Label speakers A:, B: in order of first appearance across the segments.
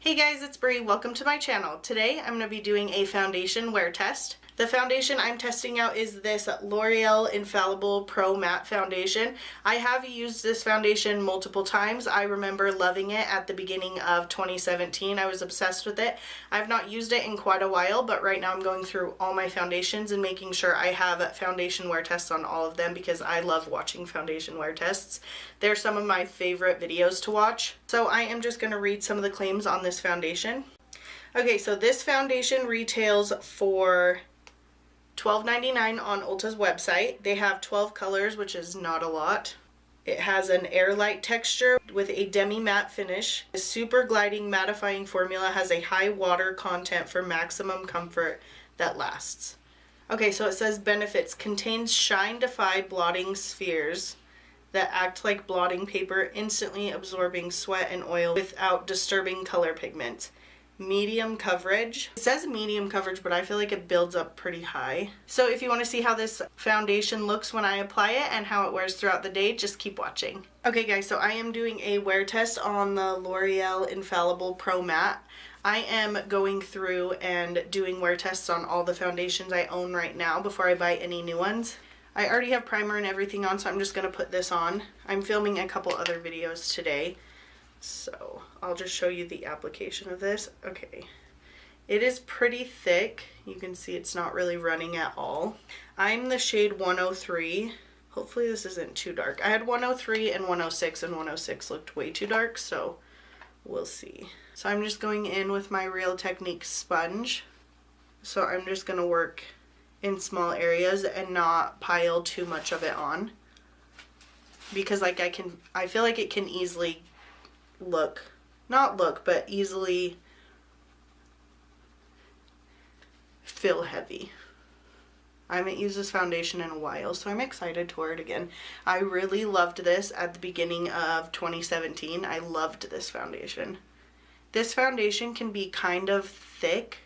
A: Hey guys, it's Bree. Welcome to my channel. Today I'm going to be doing a foundation wear test. The foundation I'm testing out is this L'Oreal Infallible Pro Matte Foundation. I have used this foundation multiple times. I remember loving it at the beginning of 2017. I was obsessed with it. I've not used it in quite a while, but right now I'm going through all my foundations and making sure I have foundation wear tests on all of them because I love watching foundation wear tests. They're some of my favorite videos to watch. So I am just going to read some of the claims on this foundation. Okay, so this foundation retails for $12.99 on Ulta's website. They have 12 colors, which is not a lot. It has an air-light texture with a demi-matte finish. The super gliding mattifying formula has a high water content for maximum comfort that lasts. Okay, so it says benefits. Contains shine-defy blotting spheres that act like blotting paper, instantly absorbing sweat and oil without disturbing color pigment. Medium coverage. It says medium coverage, but I feel like it builds up pretty high. So if you want to see how this foundation looks when I apply it and how it wears throughout the day, just keep watching. Okay guys, so I am doing a wear test on the L'Oreal Infallible Pro Matte. I am going through and doing wear tests on all the foundations I own right now before I buy any new ones. I already have primer and everything on, so I'm just going to put this on. I'm filming a couple other videos today, so I'll just show you the application of this. Okay, it is pretty thick. You can see it's not really running at all. I'm the shade 103. Hopefully this isn't too dark. I had 103 and 106, and 106 looked way too dark, so we'll see. So I'm just going in with my Real Technique sponge. So I'm just going to work in small areas and not pile too much of it on, because like I feel like it can easily but easily feel heavy. I haven't used this foundation in a while, so I'm excited to wear it again. I really loved this at the beginning of 2017. I loved this foundation. This foundation can be kind of thick,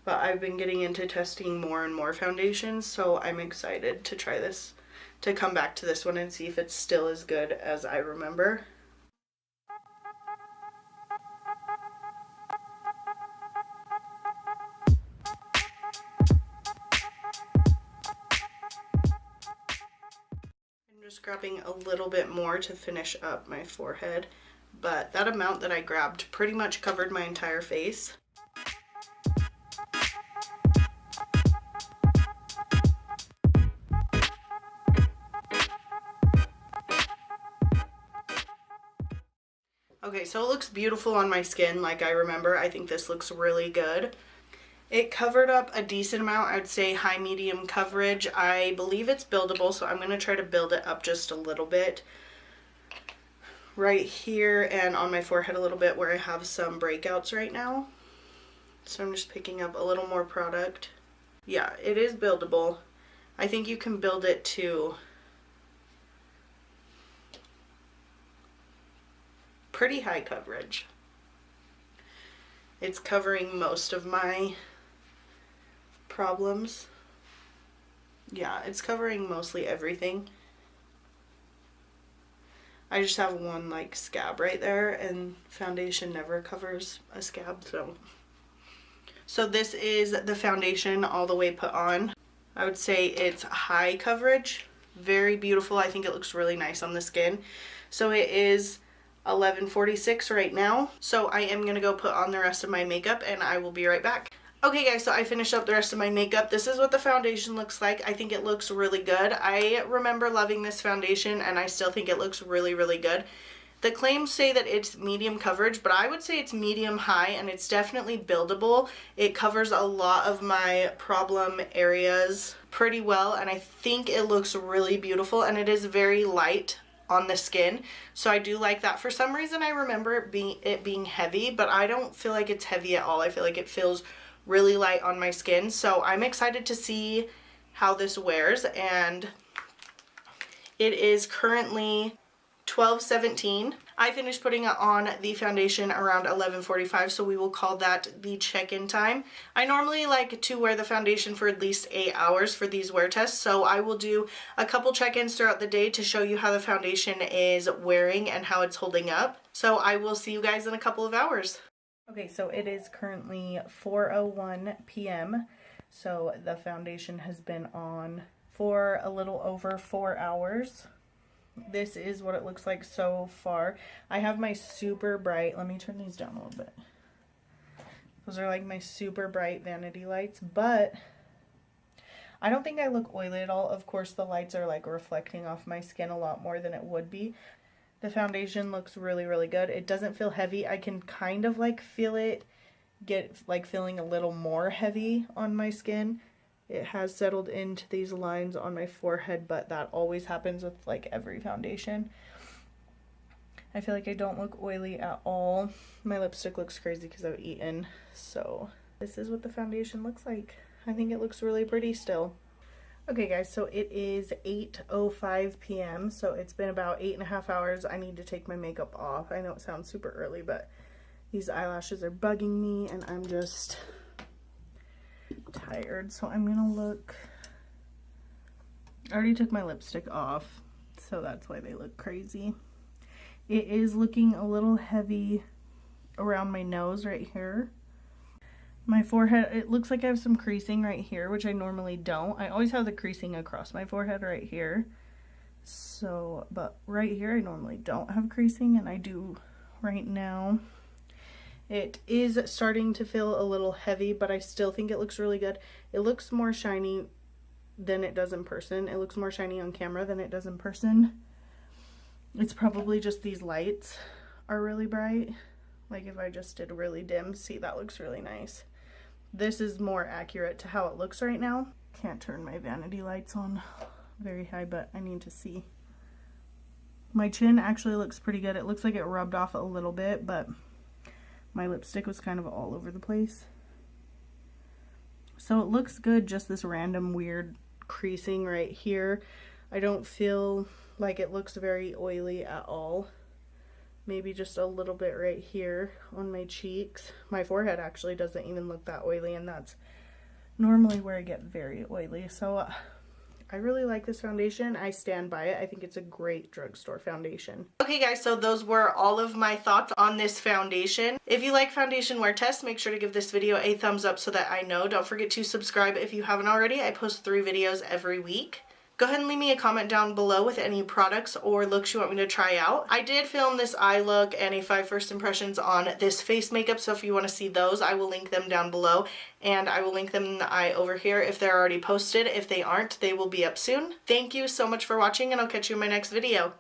A: but I've been getting into testing more and more foundations, so I'm excited to try this, to come back to this one and see if it's still as good as I remember. I'm just grabbing a little bit more to finish up my forehead, but that amount that I grabbed pretty much covered my entire face. Okay, so it looks beautiful on my skin like I remember. I think this looks really good. It covered up a decent amount. I'd say high medium coverage. I believe it's buildable, so I'm going to try to build it up just a little bit. Right here and on my forehead a little bit where I have some breakouts right now. So I'm just picking up a little more product. Yeah, it is buildable. I think you can build it to pretty high coverage. It's covering most of my problems. Yeah, it's covering mostly everything. I just have one like scab right there, and foundation never covers a scab, so this is the foundation all the way put on. I would say it's high coverage, very beautiful. I think it looks really nice on the skin. So it is 11:46 right now, so I am gonna go put on the rest of my makeup and I will be right back. Okay guys, so I finished up the rest of my makeup. This is what the foundation looks like. I think it looks really good. I remember loving this foundation and I still think it looks really, really good. The claims say that it's medium coverage, but I would say it's medium high, and it's definitely buildable. It covers a lot of my problem areas pretty well, and I think it looks really beautiful, and it is very light on the skin, so I do like that. For some reason I remember it being heavy, but I don't feel like it's heavy at all. I feel like it feels really light on my skin, so I'm excited to see how this wears. And it is currently 12:17. I finished putting on the foundation around 11:45, so we will call that the check-in time. I normally like to wear the foundation for at least 8 hours for these wear tests, so I will do a couple check-ins throughout the day to show you how the foundation is wearing and how it's holding up. So I will see you guys in a couple of hours. Okay, so it is currently 4:01 p.m. So the foundation has been on for a little over 4 hours. This is what it looks like so far. I have my super bright, let me turn these down a little bit. Those are like my super bright vanity lights, but I don't think I look oily at all. Of course, the lights are like reflecting off my skin a lot more than it would be. The foundation looks really, really good. It doesn't feel heavy. I can kind of like feel it get like feeling a little more heavy on my skin. It has settled into these lines on my forehead, but that always happens with like every foundation. I feel like I don't look oily at all. My lipstick looks crazy because I've eaten. So this is what the foundation looks like. I think it looks really pretty still. Okay guys, so it is 8:05 p.m. so it's been about 8.5 hours. I need to take my makeup off. I know it sounds super early, but these eyelashes are bugging me and I'm just tired. So I'm gonna look, I already took my lipstick off, so that's why they look crazy. It is looking a little heavy around my nose right here. My forehead, it looks like I have some creasing right here, which I normally don't. I always have the creasing across my forehead right here. So, but right here I normally don't have creasing, and I do right now. It is starting to feel a little heavy, but I still think it looks really good. It looks more shiny than it does in person. It looks more shiny on camera than it does in person. It's probably just these lights are really bright. Like if I just did really dim, see, that looks really nice. This is more accurate to how it looks right now. Can't turn my vanity lights on very high, but I need to see. My chin actually looks pretty good. It looks like it rubbed off a little bit, but my lipstick was kind of all over the place. So it looks good, just this random weird creasing right here. I don't feel like it looks very oily at all. Maybe just a little bit right here on my cheeks. My forehead actually doesn't even look that oily, and that's normally where I get very oily. So I really like this foundation. I stand by it. I think it's a great drugstore foundation. Okay guys, so those were all of my thoughts on this foundation. If you like foundation wear tests, make sure to give this video a thumbs up so that I know. Don't forget to subscribe if you haven't already. I post 3 videos every week. Go ahead and leave me a comment down below with any products or looks you want me to try out. I did film this eye look and a 5 first impressions on this face makeup, so if you want to see those, I will link them down below, and I will link them in the eye over here if they're already posted. If they aren't, they will be up soon. Thank you so much for watching, and I'll catch you in my next video.